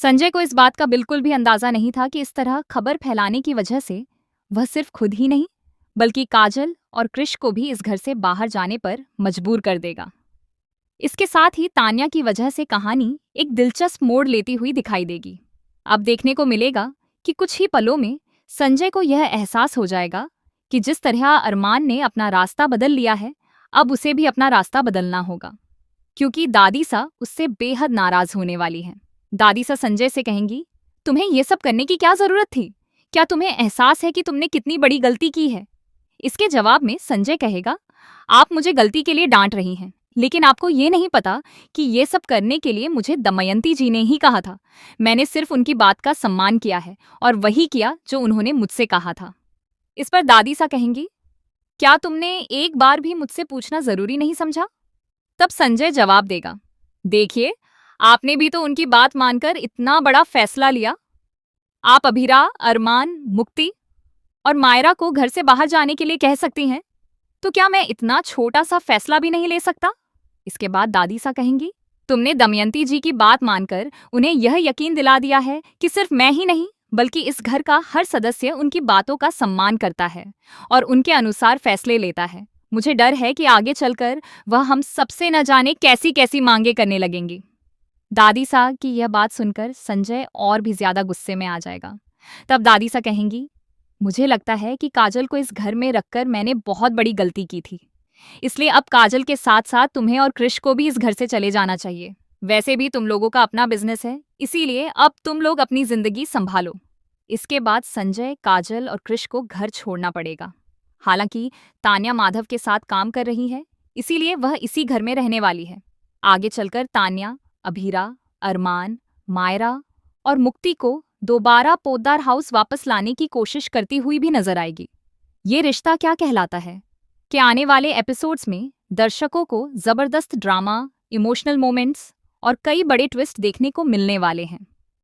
संजय को इस बात का बिल्कुल भी अंदाजा नहीं था कि इस तरह खबर फैलाने की वजह से वह सिर्फ खुद ही नहीं बल्कि काजल और कृष को भी इस घर से बाहर जाने पर मजबूर कर देगा। इसके साथ ही तान्या की वजह से कहानी एक दिलचस्प मोड़ लेती हुई दिखाई देगी। अब देखने को मिलेगा कि कुछ ही पलों में संजय को यह एहसास हो जाएगा कि जिस तरह अरमान ने अपना रास्ता बदल लिया है, अब उसे भी अपना रास्ता बदलना होगा, क्योंकि दादी सा उससे बेहद नाराज होने वाली है। दादी सा संजय से कहेंगी, तुम्हें ये सब करने की क्या जरूरत थी? क्या तुम्हें एहसास है कि तुमने कितनी बड़ी गलती की है? इसके जवाब में संजय कहेगा, आप मुझे गलती के लिए डांट रही हैं, लेकिन आपको ये नहीं पता कि ये सब करने के लिए मुझे दमयंती जी ने ही कहा था। मैंने सिर्फ उनकी बात का सम्मान किया है और वही किया जो उन्होंने मुझसे कहा था। इस पर दादी सा कहेंगी, क्या तुमने एक बार भी मुझसे पूछना जरूरी नहीं समझा? तब संजय जवाब देगा, देखिए, आपने भी तो उनकी बात मानकर इतना बड़ा फैसला लिया। आप अभीरा, अरमान, मुक्ति और मायरा को घर से बाहर जाने के लिए कह सकती हैं, तो क्या मैं इतना छोटा सा फैसला भी नहीं ले सकता? इसके बाद दादी सा कहेंगी, तुमने दमयंती जी की बात मानकर उन्हें यह यकीन दिला दिया है कि सिर्फ मैं ही नहीं बल्कि इस घर का हर सदस्य उनकी बातों का सम्मान करता है और उनके अनुसार फैसले लेता है। मुझे डर है कि आगे चलकर वह हम सबसे न जाने कैसी कैसी मांगे करने लगेंगी। दादी सा की यह बात सुनकर संजय और भी ज्यादा गुस्से में आ जाएगा। तब दादी सा कहेंगी, मुझे लगता है कि काजल को इस घर में रखकर मैंने बहुत बड़ी गलती की थी, इसलिए अब काजल के साथ साथ तुम्हें और कृष को भी इस घर से चले जाना चाहिए। वैसे भी तुम लोगों का अपना बिजनेस है, इसीलिए अब तुम लोग अपनी जिंदगी संभालो। इसके बाद संजय, काजल और कृष को घर छोड़ना पड़ेगा। हालांकि तान्या माधव के साथ काम कर रही है, इसीलिए वह इसी घर में रहने वाली है। आगे चलकर तान्या अभीरा, अरमान, मायरा और मुक्ति को दोबारा पोद्दार हाउस वापस लाने की कोशिश करती हुई भी नजर आएगी। ये रिश्ता क्या कहलाता है कि आने वाले एपिसोड्स में दर्शकों को जबरदस्त ड्रामा, इमोशनल मोमेंट्स और कई बड़े ट्विस्ट देखने को मिलने वाले हैं।